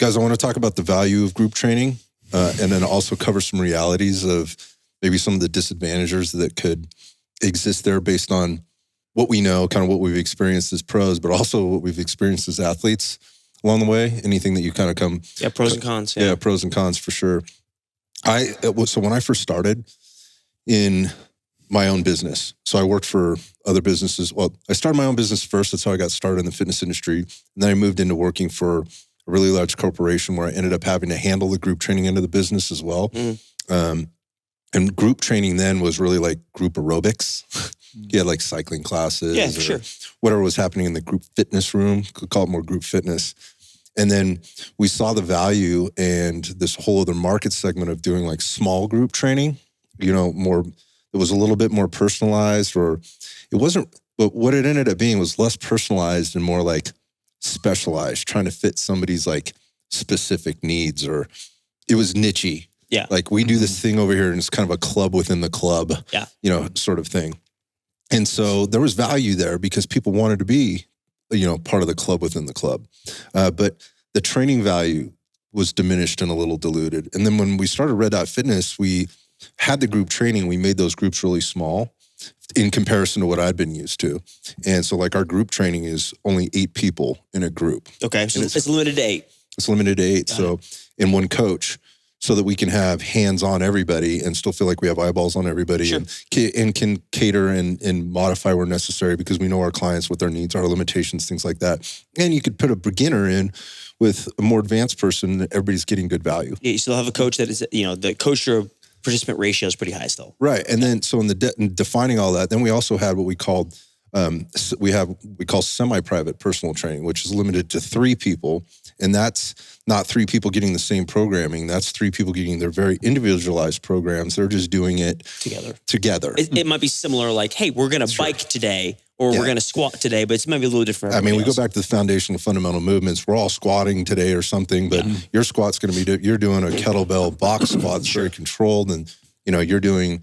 Guys, I want to talk about the value of group training and then also cover some realities of maybe some of the disadvantages that could exist there based on what we know, kind of what we've experienced as pros, but also what we've experienced as athletes along the way. Anything that you kind of come... Yeah, pros and cons. Yeah, pros and cons for sure. So when I first started in my own business, so I worked for other businesses. Well, I started my own business first. That's how I got started in the fitness industry. And then I moved into working for a really large corporation where I ended up having to handle the group training end of the business as well. And group training then was really like group aerobics. You had like cycling classes or whatever was happening in the group fitness room. Could call it more group fitness. And then we saw the value and this whole other market segment of doing like small group training, more, it was a little bit more personalized, or it wasn't, but what it ended up being was less personalized and more like specialized, trying to fit somebody's like specific needs, or it was niche-y. Yeah. Like we do this thing over here and it's kind of a club within the club, sort of thing. And so there was value there because people wanted to be, part of the club within the club. But the training value was diminished and a little diluted. And then when we started Red Dot Fitness, we had the group training. We made those groups really small in comparison to what I'd been used to. And so like our group training is only 8 people in a group. Okay. So it's limited to 8. It's limited to 8. So in one coach, so that we can have hands on everybody and still feel like we have eyeballs on everybody and can cater and modify where necessary because we know our clients, what their needs are, limitations, things like that. And you could put a beginner in with a more advanced person, everybody's getting good value. Yeah, you still have a coach that is, the coach to participant ratio is pretty high still. Right. And then, so in defining all that, then we also had what we called, we call semi-private personal training, which is limited to 3 people. And that's not 3 people getting the same programming. That's 3 people getting their very individualized programs. They're just doing it together. It might be similar, like, hey, we're going to bike today, or we're going to squat today, but it's maybe a little different. I mean, we go back to the foundational fundamental movements. We're all squatting today or something, but your squat's going to be, you're doing a kettlebell box squat that's very controlled, and, you're doing,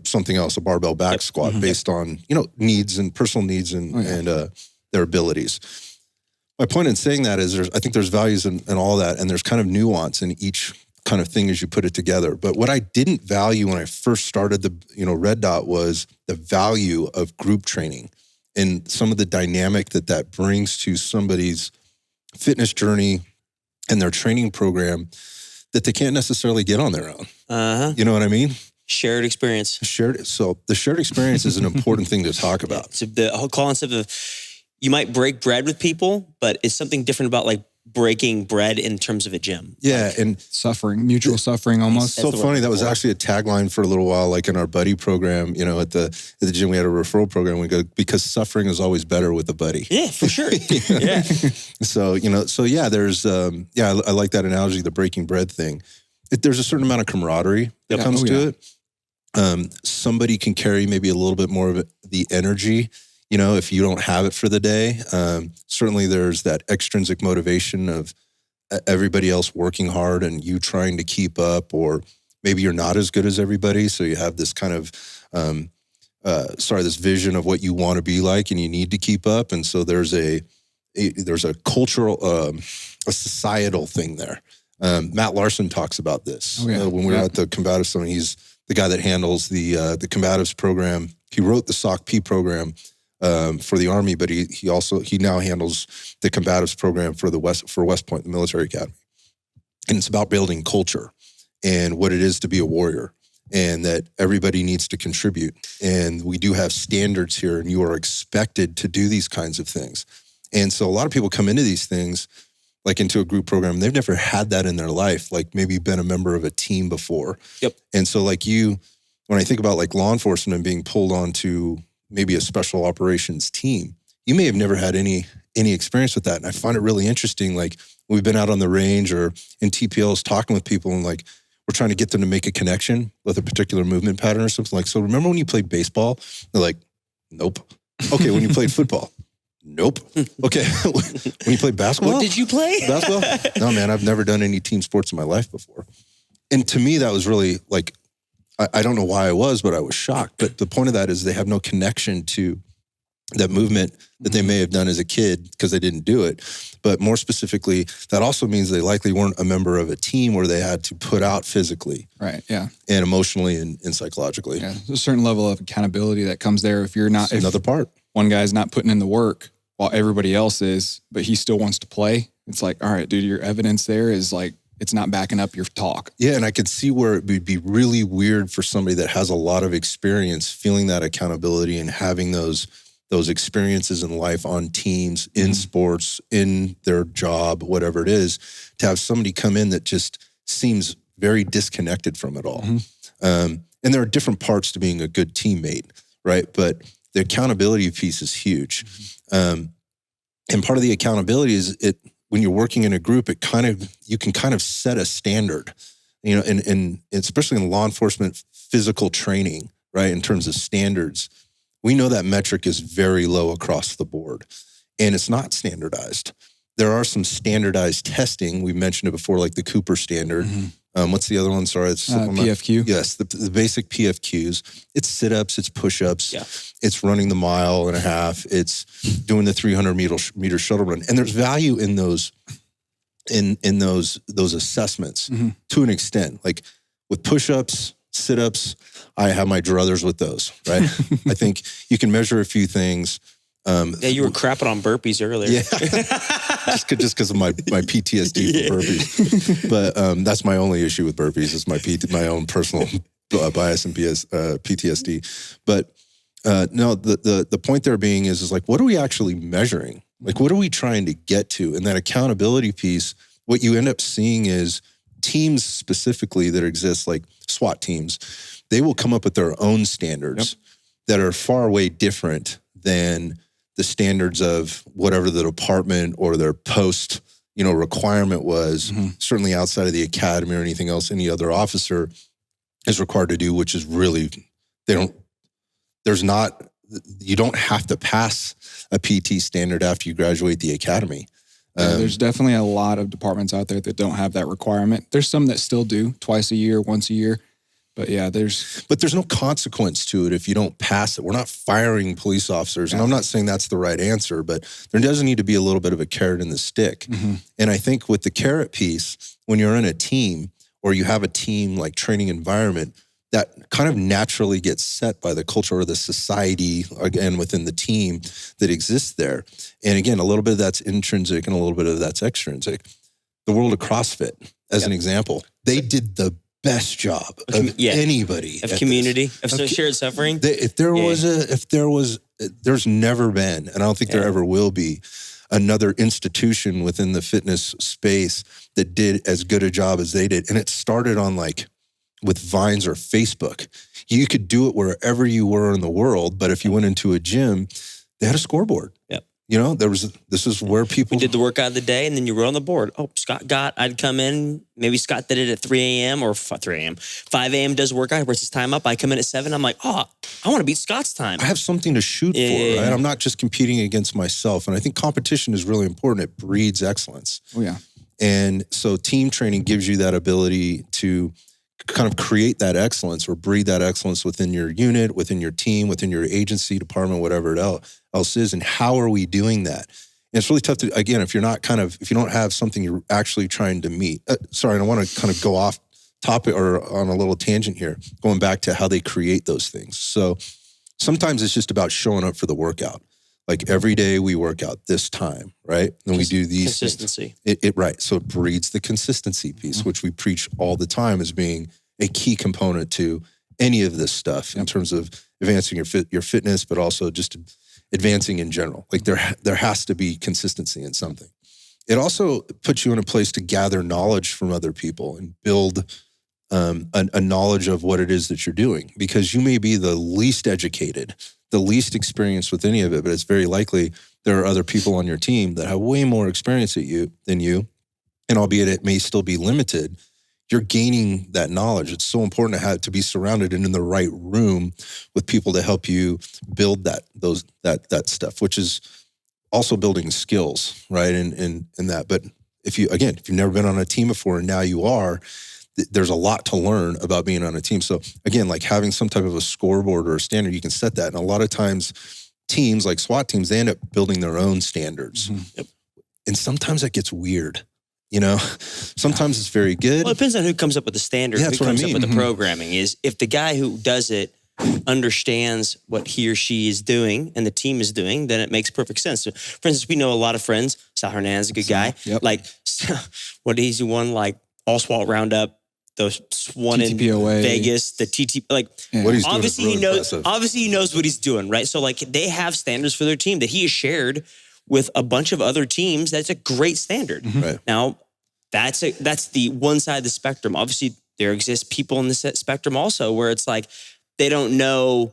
something else, a barbell back squat based on, needs and personal needs and their abilities. My point in saying that is I think there's values in all that, and there's kind of nuance in each kind of thing as you put it together. But what I didn't value when I first started the, Red Dot was the value of group training and some of the dynamic that brings to somebody's fitness journey and their training program that they can't necessarily get on their own. You know what I mean? Shared experience. So the shared experience is an important thing to talk about. So the whole concept of, you might break bread with people, but it's something different about like breaking bread in terms of a gym. Yeah, like, and suffering, mutual suffering almost. So funny, that was actually a tagline for a little while, like in our buddy program, at the gym, we had a referral program. We go, because suffering is always better with a buddy. Yeah, for sure. Yeah. So, there's, I like that analogy, the breaking bread thing. There's a certain amount of camaraderie that comes to it. Somebody can carry maybe a little bit more of the energy, if you don't have it for the day. Certainly there's that extrinsic motivation of everybody else working hard and you trying to keep up, or maybe you're not as good as everybody. So you have this kind of, this vision of what you want to be like and you need to keep up. And so there's a cultural, a societal thing there. Matt Larson talks about this when we were at the Combatives Summit. He's the guy that handles the Combatives program. He wrote the SOC-P program for the Army, but he now handles the Combatives program for West Point, the military academy. And it's about building culture and what it is to be a warrior, and that everybody needs to contribute. And we do have standards here, and you are expected to do these kinds of things. And so a lot of people come into these things, like into a group program, they've never had that in their life, like maybe been a member of a team before. Yep. And so like when I think about like law enforcement and being pulled onto maybe a special operations team, you may have never had any experience with that. And I find it really interesting. Like we've been out on the range or in TPLs talking with people, and like we're trying to get them to make a connection with a particular movement pattern or something. Like, so remember when you played baseball? They're like, nope. Okay, when you played football? Nope. Okay, when you played basketball? What did you play? Basketball? No, man, I've never done any team sports in my life before. And to me, that was really like, I don't know why I was, but I was shocked. But the point of that is they have no connection to that movement that they may have done as a kid because they didn't do it. But more specifically, that also means they likely weren't a member of a team where they had to put out physically. Right, yeah. And emotionally and psychologically. Yeah, there's a certain level of accountability that comes there if you're not... That's another part. One guy's not putting in the work while everybody else is, but he still wants to play. It's like, all right, dude, your evidence there is like, it's not backing up your talk. Yeah, and I could see where it would be really weird for somebody that has a lot of experience feeling that accountability and having those experiences in life on teams, in sports, in their job, whatever it is, to have somebody come in that just seems very disconnected from it all. And there are different parts to being a good teammate, right? But the accountability piece is huge. And part of the accountability is when you're working in a group, you can kind of set a standard, you know, and especially in law enforcement physical training, right? In terms of standards, we know that metric is very low across the board, and it's not standardized. There are some standardized testing. We mentioned it before, like the Cooper standard. What's the other one? Sorry, it's PFQ. Yes, the basic PFQs. It's sit-ups, it's push-ups, Yeah. it's running the 1.5 miles, it's doing the 300-meter shuttle run, and there's value in those in those assessments to an extent. Like with push-ups, sit-ups, I have my druthers with those, right? I think you can measure a few things. Yeah, you were crapping on burpees earlier. Yeah, just because of my PTSD for burpees. But that's my only issue with burpees is my own personal bias and PTSD. But no, the point there being is like, what are we actually measuring? Like, what are we trying to get to? And that accountability piece, what you end up seeing is teams specifically that exist, like SWAT teams, they will come up with their own standards that are far way different than the standards of whatever the department or their post, requirement was, certainly outside of the academy or anything else any other officer is required to do, which is really, you don't have to pass a PT standard after you graduate the academy. There's definitely a lot of departments out there that don't have that requirement. There's some that still do twice a year, once a year. But yeah, there's no consequence to it if you don't pass it. We're not firing police officers. And I'm not saying that's the right answer, but there does need to be a little bit of a carrot in the stick. And I think with the carrot piece, when you're in a team or you have a team like training environment, that kind of naturally gets set by the culture or the society, again, within the team that exists there. And again, a little bit of that's intrinsic and a little bit of that's extrinsic. The world of CrossFit, as an example, they did the best job of anybody of community of shared suffering. There's never been, and I don't think there ever will be, another institution within the fitness space that did as good a job as they did. And it started on with Vines or Facebook. You could do it wherever you were in the world, but if you went into a gym, they had a scoreboard. Yep. This is where people... We did the workout of the day, and then you wrote on the board. Oh, I'd come in, maybe Scott did it at 3 a.m. or 3 a.m. 5 a.m. does workout, breaks his time up. I come in at 7. I'm like, I want to beat Scott's time. I have something to shoot for, right? I'm not just competing against myself. And I think competition is really important. It breeds excellence. Oh, yeah. And so team training gives you that ability to kind of create that excellence or breed that excellence within your unit, within your team, within your agency, department, whatever it else is. And how are we doing that? And it's really tough to, again, if you don't have something you're actually trying to meet. Sorry, I want to kind of go off topic or on a little tangent here, going back to how they create those things. So sometimes it's just about showing up for the workout. Like every day we work out this time, right? And we do these consistency. Right. So it breeds the consistency piece, which we preach all the time as being a key component to any of this stuff in terms of advancing your fitness, but also just advancing in general. Like there has to be consistency in something. It also puts you in a place to gather knowledge from other people and build a knowledge of what it is that you're doing, because you may be the least educated, the least experienced with any of it, but it's very likely there are other people on your team that have way more experience than you, and albeit it may still be limited, you're gaining that knowledge. It's so important to be surrounded and in the right room with people to help you build that stuff, which is also building skills, right? And that. But if you've never been on a team before and now you are, there's a lot to learn about being on a team. So again, like having some type of a scoreboard or a standard, you can set that. And a lot of times teams like SWAT teams, they end up building their own standards. Yep. And sometimes that gets weird. You know, sometimes it's very good. Well, it depends on who comes up with the standard, Yeah, who that's what I comes mean. up with the programming. Is if the guy who does it understands what he or she is doing and the team is doing, then it makes perfect sense. So, for instance, we know a lot of friends. Sal Hernandez is a good guy. Yep. Like, what he won, like all SWAT roundup, those one in TTPOA. Vegas, the TT, like What he's doing is obviously really he knows. impressive. Obviously, he knows what he's doing, right? So, like, they have standards for their team that he has shared with a bunch of other teams. That's a great standard. Right. Now, that's the one side of the spectrum. Obviously, there exist people in the spectrum also where it's like they don't know.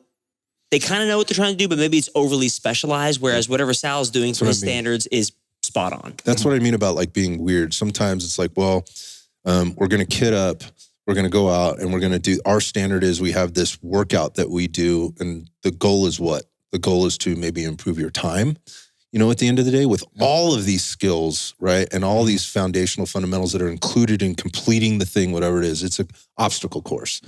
They kind of know what they're trying to do, but maybe it's overly specialized. Whereas whatever Sal's doing for his standards is spot on. That's what I mean about like being weird. Sometimes it's like, well, we're going to kit up, we're going to go out and we're going to do, our standard is we have this workout that we do. And the goal is what? The goal is to maybe improve your time. You know, at the end of the day, with all of these skills, right, and all these foundational fundamentals that are included in completing the thing, whatever it is, it's an obstacle course.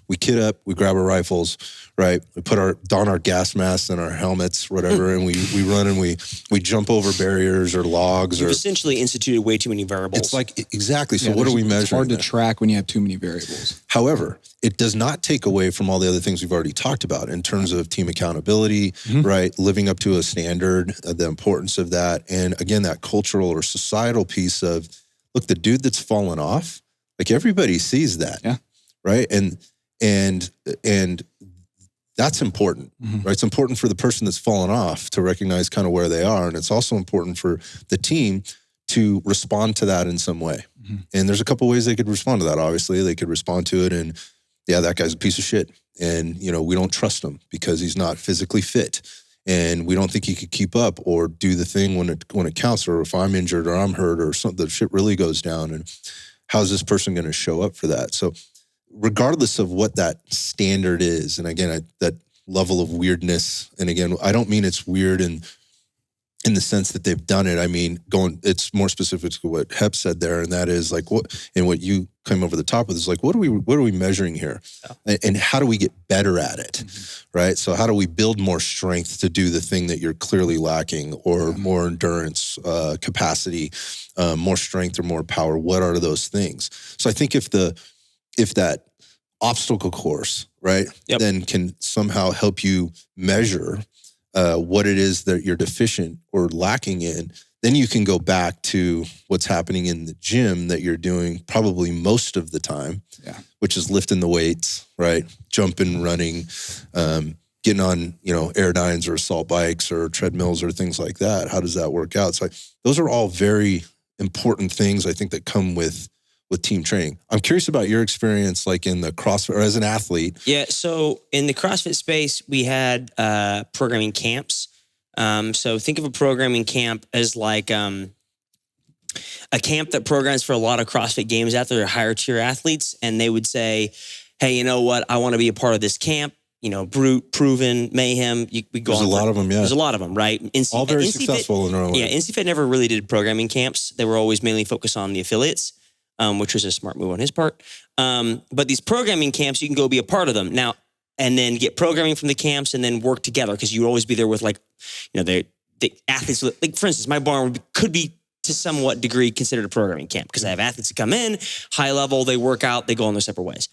We kit up, we grab our rifles, right, we don our gas masks and our helmets, whatever, and we run and we jump over barriers or logs. You've or essentially instituted way too many variables. It's like, exactly. So what are we measuring? It's hard to there? track when you have too many variables. However, it does not take away from all the other things we've already talked about in terms of team accountability, right? Living up to a standard, the importance of that. And again, that cultural or societal piece of, look, the dude that's fallen off, like everybody sees that, right? And that's important, right? It's important for the person that's fallen off to recognize kind of where they are. And it's also important for the team to respond to that in some way. And there's a couple ways they could respond to that. Obviously, they could respond to it and, yeah, that guy's a piece of shit. And, you know, we don't trust him because he's not physically fit. And we don't think he could keep up or do the thing when it counts, or if I'm injured or I'm hurt or something, the shit really goes down. And how's this person going to show up for that? So regardless of what that standard is, and again, that level of weirdness, and again, I don't mean it's weird in the sense that they've done it. I mean, it's more specific to what Hep said there, and that is like what you came over the top with is like, what are we measuring here, and how do we get better at it, right? So how do we build more strength to do the thing that you're clearly lacking, or more endurance, capacity, more strength or more power? What are those things? So I think if that obstacle course, right, then can somehow help you measure what it is that you're deficient or lacking in, then you can go back to what's happening in the gym that you're doing probably most of the time, which is lifting the weights, right? Jumping, running, getting on, Airdynes or assault bikes or treadmills or things like that. How does that work out? So those are all very important things, I think, that come with team training. I'm curious about your experience, like in the CrossFit or as an athlete. Yeah. So in the CrossFit space, we had programming camps. So think of a programming camp as like a camp that programs for a lot of CrossFit games out there. They're higher tier athletes, and they would say, "Hey, you know what? I want to be a part of this camp. Brute, Proven, Mayhem." We go. There's a lot of them. Yeah. There's a lot of them, right? All very successful in their own way. Yeah. NCFit never really did programming camps. They were always mainly focused on the affiliates. Which was a smart move on his part. But these programming camps, you can go be a part of them now, and then get programming from the camps, and then work together, because you would always be there with the athletes. Like, for instance, my barn could be to somewhat degree considered a programming camp, because I have athletes that come in high level, they work out, they go on their separate ways.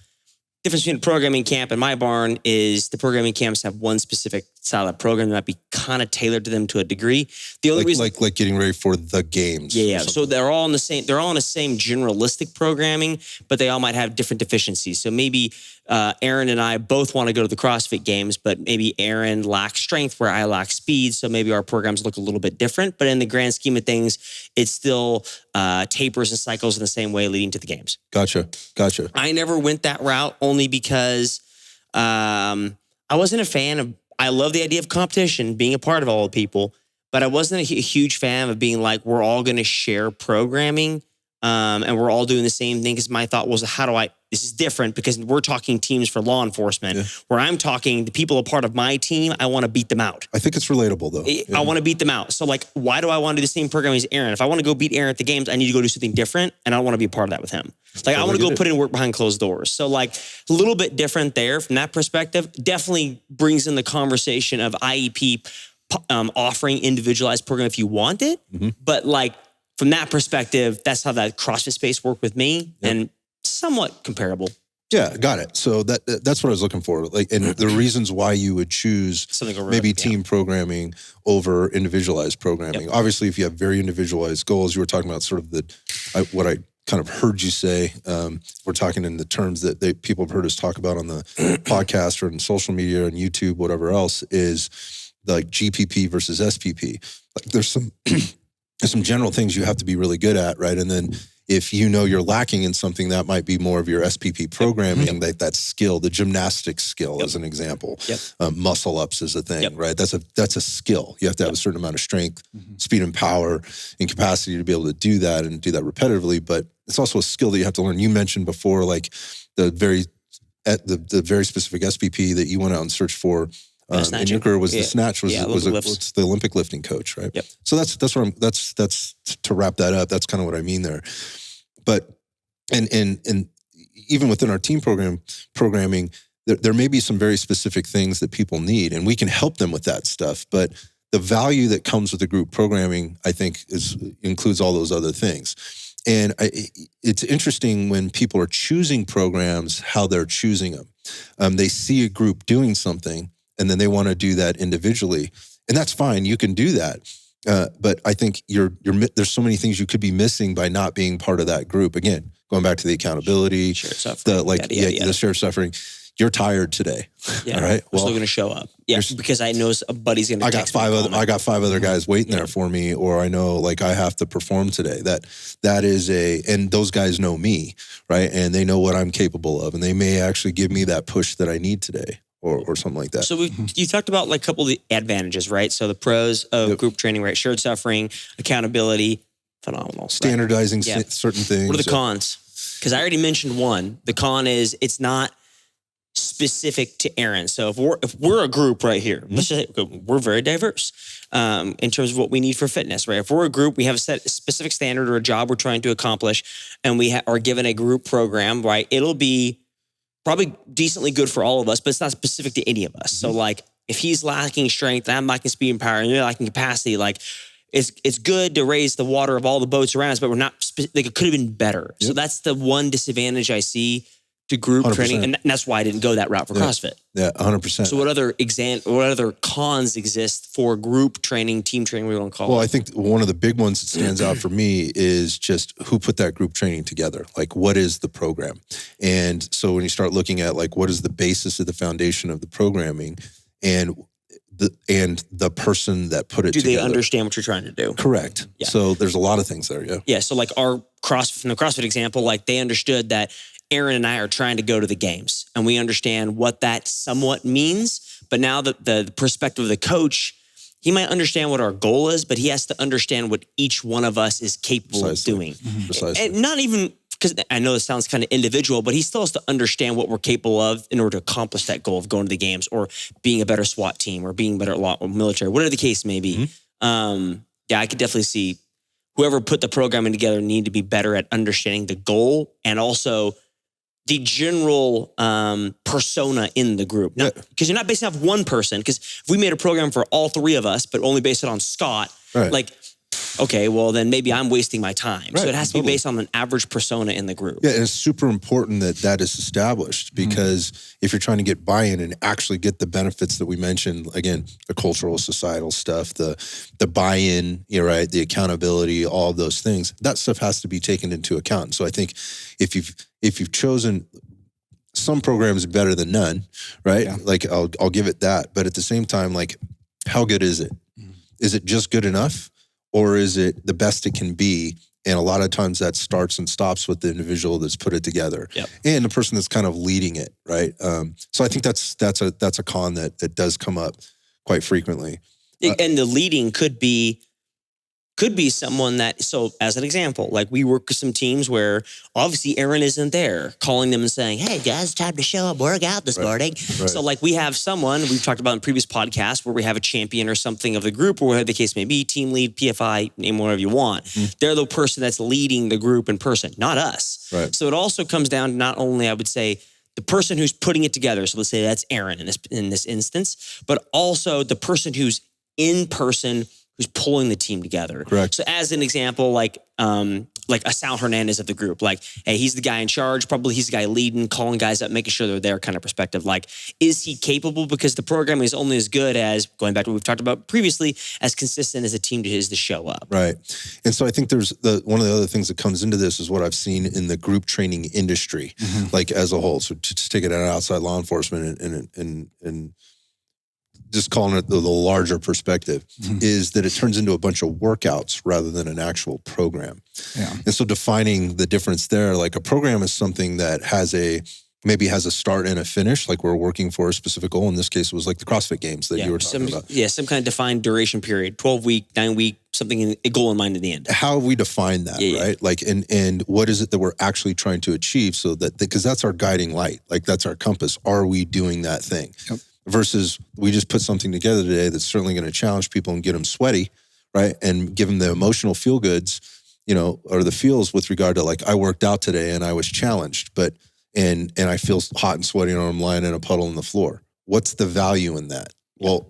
Difference between a programming camp and my barn is the programming camps have one specific style of program that might be kind of tailored to them to a degree. The only reason, like getting ready for the games. Yeah. So they're all in the same generalistic programming, but they all might have different deficiencies. So maybe Aaron and I both want to go to the CrossFit games, but maybe Aaron lacks strength where I lack speed. So maybe our programs look a little bit different, but in the grand scheme of things, it's still tapers and cycles in the same way leading to the games. Gotcha. I never went that route only because I wasn't a fan of, I love the idea of competition, being a part of all the people, but I wasn't a huge fan of being like, we're all going to share programming and we're all doing the same thing. Because my thought was, this is different because we're talking teams for law enforcement, where I'm talking the people a part of my team, I want to beat them out. I think it's relatable though. I want to beat them out. So like, why do I want to do the same programming as Aaron? If I want to go beat Aaron at the games, I need to go do something different, and I don't want to be a part of that with him. Like, I want to go put in work behind closed doors. So like a little bit different there from that perspective. Definitely brings in the conversation of IEP offering individualized program if you want it. But like from that perspective, that's how that CrossFit space worked with me, and somewhat comparable. Yeah, got it. So that's what I was looking for. Like, and the reasons why you would choose maybe team programming over individualized programming. Obviously, if you have very individualized goals, you were talking about sort of what I kind of heard you say. We're talking in the terms that people have heard us talk about on the podcast or in social media and YouTube, whatever else, is like GPP versus SPP. Like there's some general things you have to be really good at, right? And then if you know you're lacking in something, that might be more of your SPP programming, that skill, the gymnastics skill as an example. Muscle ups is a thing, right? That's a skill. You have to have a certain amount of strength, speed and power and capacity to be able to do that and do that repetitively. But it's also a skill that you have to learn. You mentioned before, like the very specific SPP that you went out and searched for in your career was the snatch, was the Olympic lifting coach, right? So that's to wrap that up. That's kind of what I mean there. But and even within our team programming, there may be some very specific things that people need, and we can help them with that stuff. But the value that comes with the group programming, I think, includes all those other things. And it's interesting when people are choosing programs, how they're choosing them. They see a group doing something, and then they want to do that individually. And that's fine. You can do that. But I think there's so many things you could be missing by not being part of that group. Again, going back to the accountability, the shared suffering. You're tired today. All right. We're still going to show up. Yeah. Because I know a buddy's going to I got five other guys waiting there for me, or I know like I have to perform today. That is and those guys know me, right? And they know what I'm capable of, and they may actually give me that push that I need today. Or something like that. So you talked about like a couple of the advantages, right? So the pros of group training, right? Shared suffering, accountability, phenomenal. Standardizing certain things. What are the cons? Because I already mentioned one. The con is it's not specific to Aaron. So if we're a group right here, let's just say we're very diverse in terms of what we need for fitness, right? If we're a group, we have a specific standard or a job we're trying to accomplish, and we are given a group program, right? It'll be probably decently good for all of us, but it's not specific to any of us. So like if he's lacking strength, I'm lacking speed and power, and you're lacking capacity, like it's good to raise the water of all the boats around us, but we're not, like it could have been better. So that's the one disadvantage I see to group 100%. Training. And that's why I didn't go that route for CrossFit. Yeah, 100%. So what other cons exist for group training, team training, we want to call it? Well, I think one of the big ones that stands out for me is just who put that group training together. Like, what is the program? And so when you start looking at like, what is the basis of the foundation of the programming, and the person that put it together. Do they understand what you're trying to do? Correct. Yeah. So there's a lot of things there, Yeah, so like from the CrossFit example, like they understood that Aaron and I are trying to go to the games, and we understand what that somewhat means. But now the perspective of the coach, he might understand what our goal is, but he has to understand what each one of us is capable of doing. Precisely. And not even, because I know this sounds kind of individual, but he still has to understand what we're capable of in order to accomplish that goal of going to the games, or being a better SWAT team, or being better at military, whatever the case may be. I could definitely see whoever put the programming together need to be better at understanding the goal and also the general persona in the group. Because you're not basing off one person. Because if we made a program for all three of us, but only based it on Scott, like, okay, well, then maybe I'm wasting my time. So it has to be based on an average persona in the group. Yeah, and it's super important that is established, because if you're trying to get buy-in and actually get the benefits that we mentioned, again, the cultural, societal stuff, the buy-in, the accountability, all of those things, that stuff has to be taken into account. So I think if you've chosen some programs better than none, right? Yeah. Like I'll give it that. But at the same time, like, how good is it? Is it just good enough? Or is it the best it can be? And a lot of times that starts and stops with the individual that's put it together, and the person that's kind of leading it, right? So I think that's a con that does come up quite frequently. And the leading could be someone that, so as an example, like we work with some teams where obviously Aaron isn't there, calling them and saying, hey guys, time to show up, work out this morning. So like we have someone we've talked about in previous podcasts where we have a champion or something of the group, or whatever the case may be, team lead, PFI, name whatever you want. They're the person that's leading the group in person, not us. So it also comes down to not only, I would say, the person who's putting it together. So let's say that's Aaron in this instance, but also the person who's in person who's pulling the team together. Correct. So as an example, like a Sal Hernandez of the group, like, hey, he's the guy in charge. Probably he's the guy leading, calling guys up, making sure they're there kind of perspective. Like, is he capable? Because the program is only as good as, going back to what we've talked about previously, as consistent as a team is to show up. Right. And so I think there's one of the other things that comes into this is what I've seen in the group training industry, like as a whole. So to just take it out outside law enforcement and just calling it the larger perspective, is that it turns into a bunch of workouts rather than an actual program. Yeah. And so defining the difference there, like a program is something that maybe has a start and a finish, like we're working for a specific goal. In this case, it was like the CrossFit Games that you were talking about. Yeah, some kind of defined duration period, 12-week, 9-week, something, a goal in mind at the end. How we define that, right? Like, and what is it that we're actually trying to achieve, so that, because that's our guiding light, like that's our compass. Are we doing that thing? Yep. Versus we just put something together today that's certainly going to challenge people and get them sweaty, right? And give them the emotional feel goods, or the feels with regard to, like, I worked out today and I was challenged, but and I feel hot and sweaty and I'm lying in a puddle on the floor. What's the value in that? Well,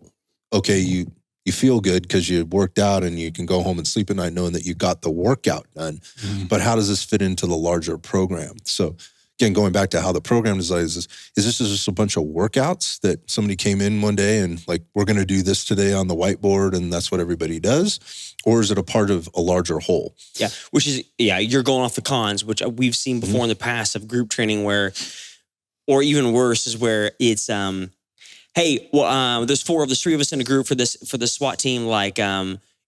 okay, you feel good because you worked out and you can go home and sleep at night knowing that you got the workout done. But how does this fit into the larger program? So again, going back to how the program design is this just a bunch of workouts that somebody came in one day and, like, we're going to do this today on the whiteboard and that's what everybody does? Or is it a part of a larger whole? Yeah, which is, you're going off the cons, which we've seen before in the past of group training where, or even worse, is where it's, hey, well, there's 4 of us, 3 of us in a group for the SWAT team, like,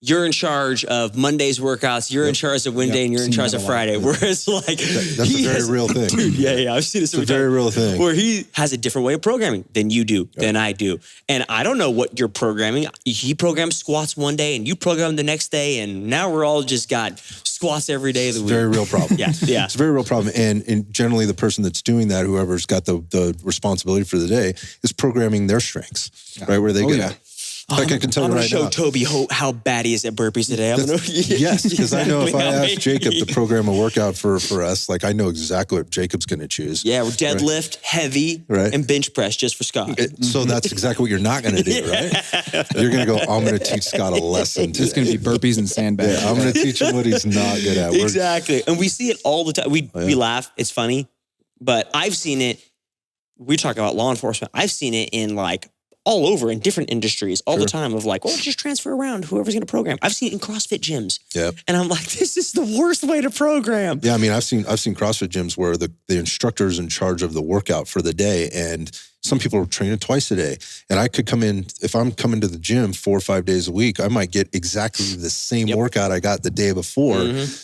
you're in charge of Monday's workouts, you're in charge of Wednesday, and you're in charge of Friday. Whereas, like, that's a very real thing. Dude, yeah, I've seen this. It's a very real thing. Where he has a different way of programming than you do, than I do. And I don't know what you're programming. He programs squats one day, and you program the next day, and now we're all just got squats every day of the week. Very real problem. Yeah. It's a very real problem. And generally the person that's doing that, whoever's got the responsibility for the day, is programming their strengths, right? Where they get like I can tell you right now. I'm going to show Toby how bad he is at burpees today. Yes, because I know if I ask Jacob to program a workout for us, like, I know exactly what Jacob's going to choose. Yeah, we're deadlift, heavy, and bench press just for Scott. So that's exactly what you're not going to do, right? You're going to go, I'm going to teach Scott a lesson today. It's going to be burpees and sandbags. Yeah, I'm going to teach him what he's not good at. Exactly. And we see it all the time. We laugh. It's funny. But I've seen it. We talk about law enforcement. I've seen it in, like, all over in different industries all the time of, like, just transfer around whoever's going to program. I've seen it in CrossFit gyms. Yeah. And I'm like, this is the worst way to program. Yeah, I mean, I've seen CrossFit gyms where the instructor is in charge of the workout for the day, and some people are training twice a day. And I could come in, if I'm coming to the gym 4 or 5 days a week, I might get exactly the same workout I got the day before,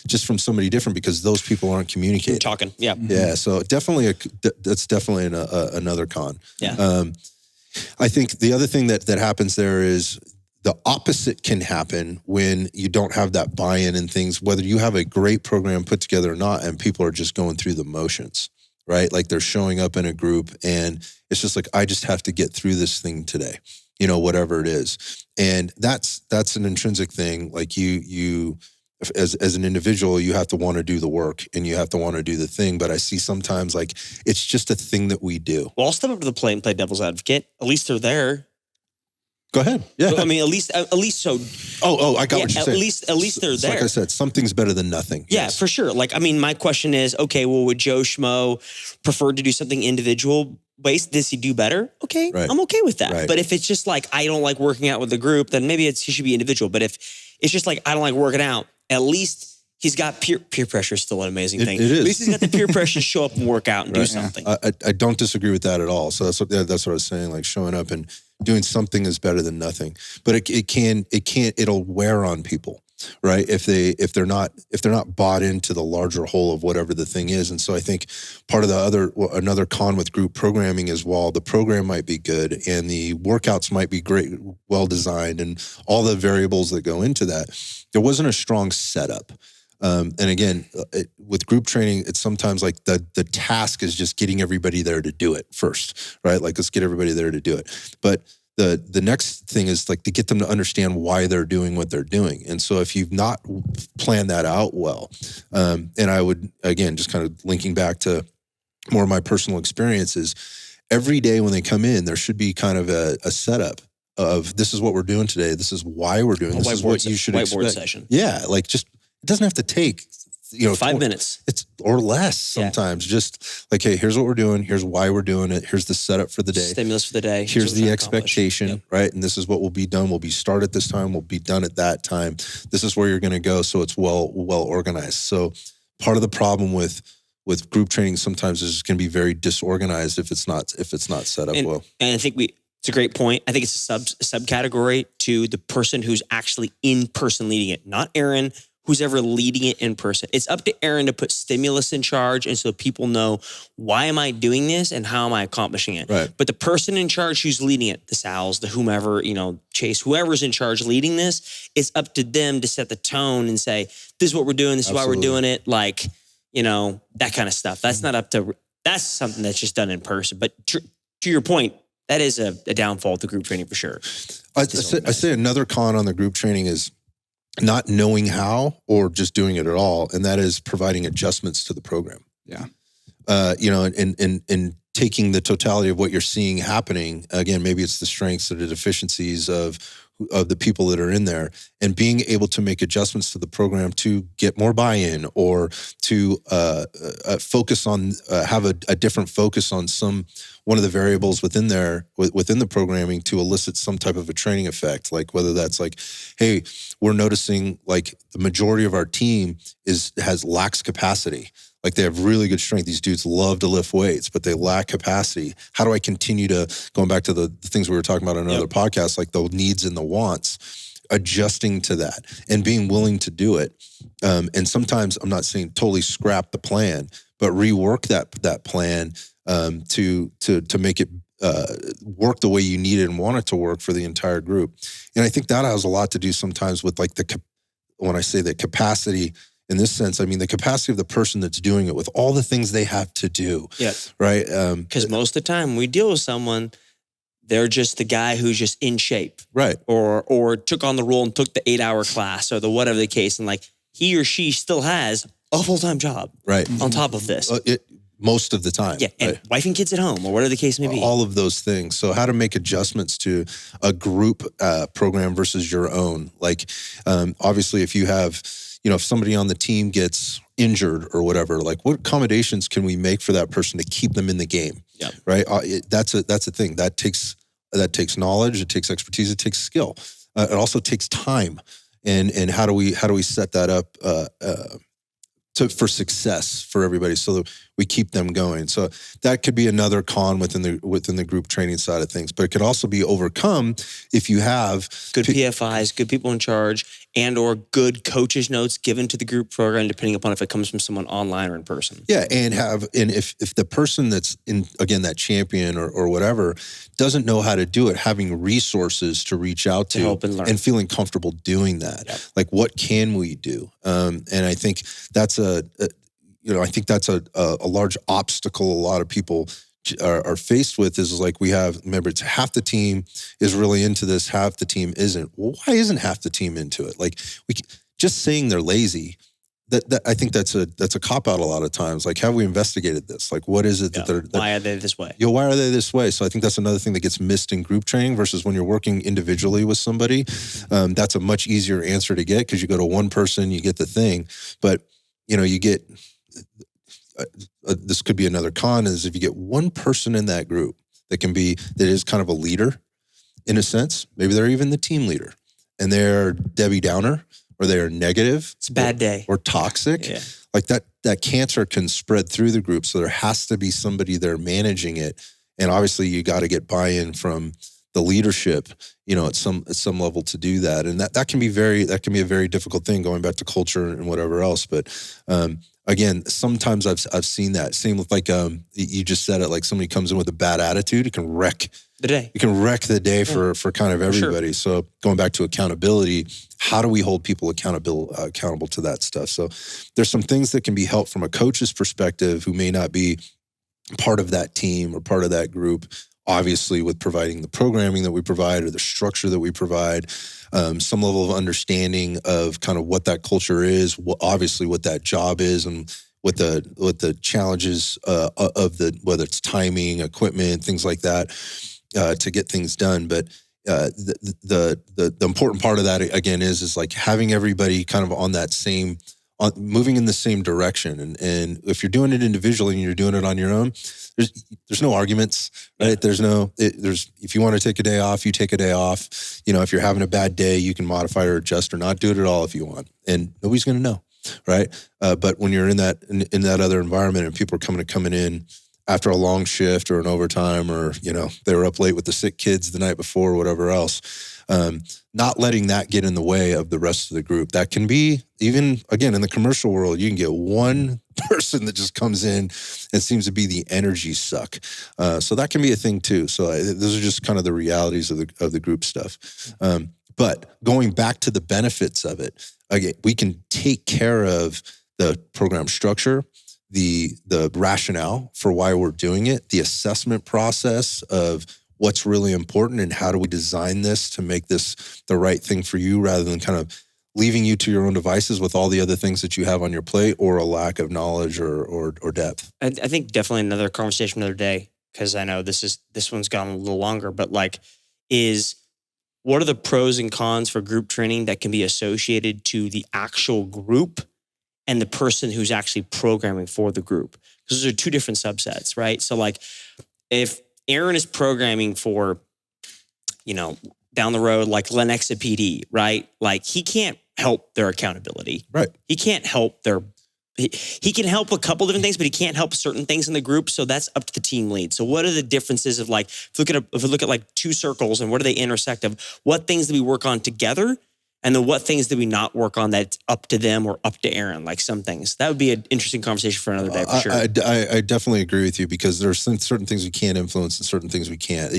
just from somebody different, because those people aren't communicating. You're talking, Yeah, so definitely that's definitely another con. Yeah. I think the other thing that happens there is the opposite can happen when you don't have that buy-in in things, whether you have a great program put together or not, and people are just going through the motions, right? Like, they're showing up in a group and it's just like, I just have to get through this thing today, whatever it is. And that's an intrinsic thing. Like, you as an individual, you have to want to do the work and you have to want to do the thing. But I see sometimes, like, it's just a thing that we do. Well, I'll step up to the plate and play devil's advocate. At least they're there. Go ahead. Yeah. I mean, at least so. Oh, I got what you're saying. At least they're there. Like I said, something's better than nothing. Yeah, yes. for sure. Like, I mean, my question is, okay, well, would Joe Schmo prefer to do something individual based? Does he do better? Okay, right. I'm okay with that. Right. But if it's just like, I don't like working out with the group, then maybe he should be individual. But if it's just like, I don't like working out, at least he's got peer pressure is still an amazing thing. It is. At least he's got the peer pressure to show up and work out and do something. I don't disagree with that at all. So that's what I was saying. Like, showing up and doing something is better than nothing. But it'll wear on people, right? If they're not bought into the larger whole of whatever the thing is. And so I think part of another con with group programming is, while the program might be good and the workouts might be great, well designed, and all the variables that go into that, there wasn't a strong setup. And again, with group training, it's sometimes like the task is just getting everybody there to do it first, right? Like, let's get everybody there to do it. But the next thing is, like, to get them to understand why they're doing what they're doing. And so if you've not planned that out well, and I would, again, just kind of linking back to more of my personal experiences, every day when they come in, there should be kind of a setup of this is what we're doing today. This is why we're doing. This is what you should expect. Whiteboard session. Yeah, like just it doesn't have to take 5 minutes. It's or less sometimes. Just like, hey, here's what we're doing. Here's why we're doing it. Here's the setup for the day. Stimulus for the day. Here's the expectation, right? And this is what will be done. We'll be start at this time. We'll be done at that time. This is where you're going to go. So it's well organized. So part of the problem with group training sometimes is going to be very disorganized if it's not set up well. And I think it's a great point. I think it's a subcategory to the person who's actually in person leading it, not Aaron, who's ever leading it in person. It's up to Aaron to put stimulus in charge, and so people know, why am I doing this and how am I accomplishing it? Right. But the person in charge who's leading it, the Sal's, the whomever, Chase, whoever's in charge leading this, it's up to them to set the tone and say, this is what we're doing, this is why we're doing it, that kind of stuff. That's not up to, that's something that's just done in person. But to your point, that is a downfall to group training for sure. I say another con on the group training is not knowing how or just doing it at all, and that is providing adjustments to the program. Yeah. And taking the totality of what you're seeing happening, again, maybe it's the strengths or the deficiencies of the people that are in there, and being able to make adjustments to the program to get more buy-in or to focus on, have a different focus on one of the variables within the programming to elicit some type of a training effect. Like whether that's like, hey, we're noticing like the majority of our team lacks capacity. Like they have really good strength. These dudes love to lift weights, but they lack capacity. How do I continue to, going back to the things we were talking about on another podcast, like the needs and the wants, adjusting to that and being willing to do it. And sometimes I'm not saying totally scrap the plan, but rework that plan to make it work the way you need it and want it to work for the entire group. And I think that has a lot to do sometimes with like when I say the capacity, in this sense, I mean the capacity of the person that's doing it with all the things they have to do. Yes. Right? Because most of the time we deal with someone, they're just the guy who's just in shape. Right. Or took on the role and took the 8-hour class or the whatever the case. And like he or she still has a full-time job. Right. On top of this. Most of the time. Yeah. And right? Wife and kids at home or whatever the case may be. All of those things. So how to make adjustments to a group program versus your own. Like obviously if you have, if somebody on the team gets injured or whatever, like what accommodations can we make for that person to keep them in the game? Yeah. Right. That's a thing that takes knowledge. It takes expertise. It takes skill. It also takes time. And how do we set that up for success for everybody so that we keep them going? So that could be another con within the group training side of things, but it could also be overcome if you have good PFIs, good people in charge, and or good coaches notes given to the group program, depending upon if it comes from someone online or in person. Yeah, and if the person that's in, again, that champion or whatever doesn't know how to do it, having resources to reach out to help and learn and feeling comfortable doing that. Yep. Like what can we do? And I think that's a large obstacle a lot of people are faced with is like remember, it's half the team is really into this, half the team isn't. Well, why isn't half the team into it? Like just saying they're lazy, that I think that's a cop out a lot of times. Like, have we investigated this? Like, what is it that why are they this way? Why are they this way? So I think that's another thing that gets missed in group training versus when you're working individually with somebody. That's a much easier answer to get because you go to one person, you get the thing. But you get this could be another con is if you get one person in that group that is kind of a leader in a sense, maybe they're even the team leader and they're Debbie Downer or they're negative. It's a bad day. Or toxic. Yeah. Like that cancer can spread through the group. So there has to be somebody there managing it. And obviously you got to get buy-in from the leadership, at some level to do that. And that can be a very difficult thing going back to culture and whatever else. But again, sometimes I've seen that. Same with like you just said it, like somebody comes in with a bad attitude, it can wreck the day. It can wreck the day for kind of everybody. Sure. So going back to accountability, how do we hold people accountable to that stuff? So there's some things that can be helped from a coach's perspective who may not be part of that team or part of that group. Obviously, with providing the programming that we provide or the structure that we provide, some level of understanding of kind of what that culture is, obviously what that job is, and what the challenges of whether it's timing, equipment, things like that, to get things done. But the important part of that again is like having everybody kind of on that same, moving in the same direction. And if you're doing it individually and you're doing it on your own, there's no arguments, right? If you want to take a day off, you take a day off. You know, if you're having a bad day, you can modify or adjust or not do it at all if you want, and nobody's going to know, right? But when you're in that other environment and people are coming in after a long shift or an overtime, or, you know, they were up late with the sick kids the night before or whatever else, not letting that get in the way of the rest of the group. That can be, even, again, in the commercial world, you can get one person that just comes in and seems to be the energy suck. So that can be a thing too. So those are just kind of the realities of the group stuff. But going back to the benefits of it, again, we can take care of the program structure, the rationale for why we're doing it, the assessment process of what's really important and how do we design this to make this the right thing for you, rather than kind of leaving you to your own devices with all the other things that you have on your plate, or a lack of knowledge or depth. I think definitely another conversation another day, because I know this one's gone a little longer, but like, is what are the pros and cons for group training that can be associated to the actual group and the person who's actually programming for the group? Because those are two different subsets, right? So like, if Aaron is programming for, you know, down the road, like Lenexa PD, right? Like, he can't help their accountability. Right. He can't help he can help a couple different things, but he can't help certain things in the group. So that's up to the team lead. So what are the differences of, like, if we look at like two circles and where do they intersect, of what things do we work on together? And then what things do we not work on that's up to them or up to Aaron? Like some things. That would be an interesting conversation for another day, for sure. I definitely agree with you, because there's certain things we can influence and certain things we can't.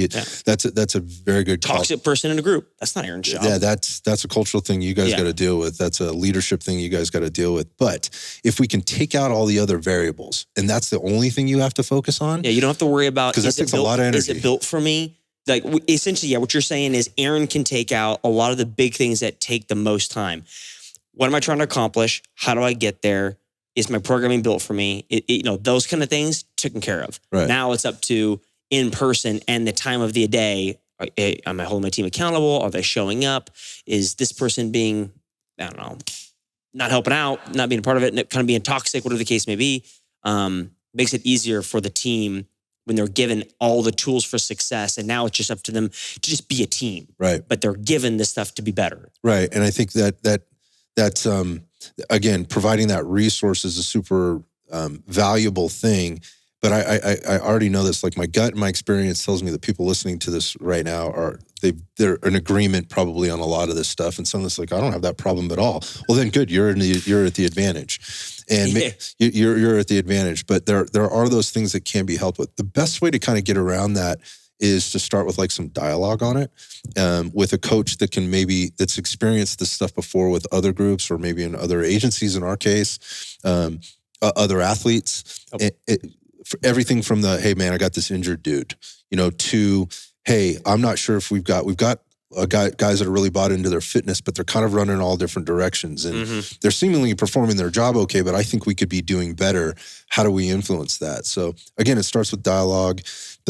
That's a very good toxic person in a group. That's not Aaron's job. Yeah, that's a cultural thing you guys got to deal with. That's a leadership thing you guys got to deal with. But if we can take out all the other variables, and that's the only thing you have to focus on. Yeah, you don't have to worry about, because that takes a lot of energy. Is it built for me? Like, essentially, what you're saying is Aaron can take out a lot of the big things that take the most time. What am I trying to accomplish? How do I get there? Is my programming built for me? You know, those kind of things taken care of. Right. Now it's up to in person and the time of the day. Am I holding my team accountable? Are they showing up? Is this person being, I don't know, not helping out, not being a part of it, and kind of being toxic, whatever the case may be? Makes it easier for the team when they're given all the tools for success, and now it's just up to them to just be a team. Right. But they're given this stuff to be better. Right. And I think that's again, providing that resource is a super valuable thing. But I already know this. Like, my gut and my experience tells me that people listening to this right now they're in agreement probably on a lot of this stuff. And some of this, like, I don't have that problem at all. Well, then good, you're at the advantage. And you're at the advantage, but there are those things that can be helped with. The best way to kind of get around that is to start with like some dialogue on it, with a coach that's experienced this stuff before with other groups, or maybe in other agencies in our case, other athletes. Everything from the, hey man, I got this injured dude, you know, to, hey, I'm not sure if we've got guys that are really bought into their fitness, but they're kind of running in all different directions, and they're seemingly performing their job okay, but I think we could be doing better. How do we influence that? So again, it starts with dialogue.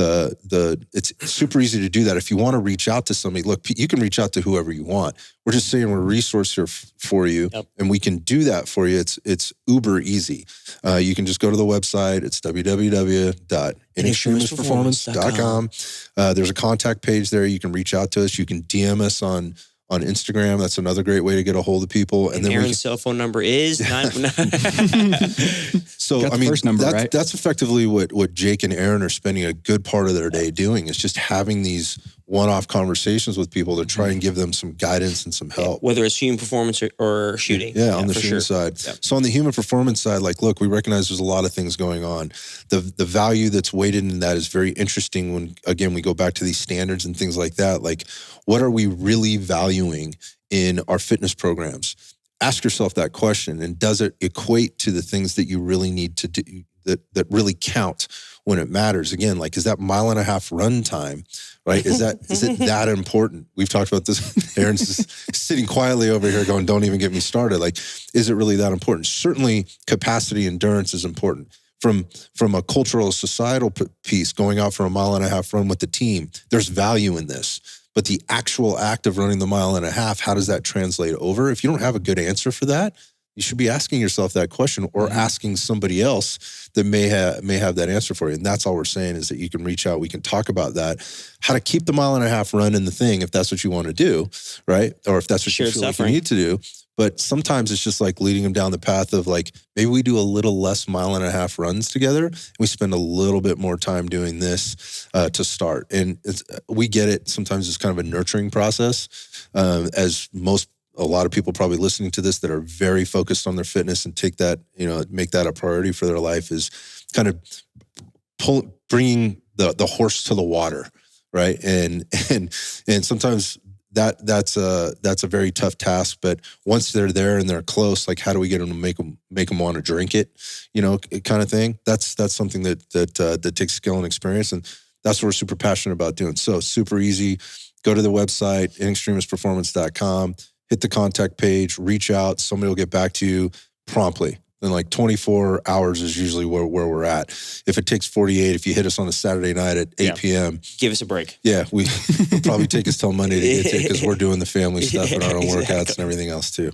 It's super easy to do that. If you want to reach out to somebody, look, you can reach out to whoever you want. We're just saying we're a resource here for you, and we can do that for you. It's uber easy. You can just go to the website. It's www.inextremisperformance.com. There's a contact page there. You can reach out to us. You can DM us on Instagram. That's another great way to get a hold of people. And then Aaron's cell phone number is 9. So, I mean, first number, that's effectively what Jake and Aaron are spending a good part of their day doing, is just having these one-off conversations with people to try and give them some guidance and some help. Whether it's human performance or shooting. Yeah, on the shooting side. Yep. So on the human performance side, like, look, we recognize there's a lot of things going on. The value that's weighted in that is very interesting when, again, we go back to these standards and things like that. Like, what are we really valuing in our fitness programs? Ask yourself that question, and does it equate to the things that you really need to do that really count when it matters? Again, like, is that 1.5 mile run time, right? Is it that important? We've talked about this. Aaron's just sitting quietly over here going, don't even get me started. Like, is it really that important? Certainly capacity endurance is important. From a cultural, societal piece, going out for a 1.5 mile run with the team, there's value in this. but the actual act of running the 1.5 miles, how does that translate over? If you don't have a good answer for that, you should be asking yourself that question, or asking somebody else that may have that answer for you. And that's all we're saying, is that you can reach out. We can talk about that, how to keep the 1.5 miles run in the thing, if that's what you want to do, right? Or if that's what you feel like you need to do. But sometimes it's just like leading them down the path of like, maybe we do a little less 1.5 mile runs together. And we spend a little bit more time doing this to start. And we get it. Sometimes it's kind of a nurturing process, as a lot of people probably listening to this that are very focused on their fitness and take that, make that a priority for their life, is kind of bringing the horse to the water, right? And sometimes that's a very tough task. But once they're there and they're close, like, how do we get them to make them want to drink it, kind of thing. That's something that takes skill and experience, and that's what we're super passionate about doing. So super easy. Go to the website, inextremisperformance.com. Hit the contact page, reach out. Somebody will get back to you promptly. And like 24 hours is usually where we're at. If it takes 48, if you hit us on a Saturday night at 8 p.m. Give us a break. Yeah, it'll probably take us till Monday to get to, because we're doing the family stuff and our own workouts and everything else too.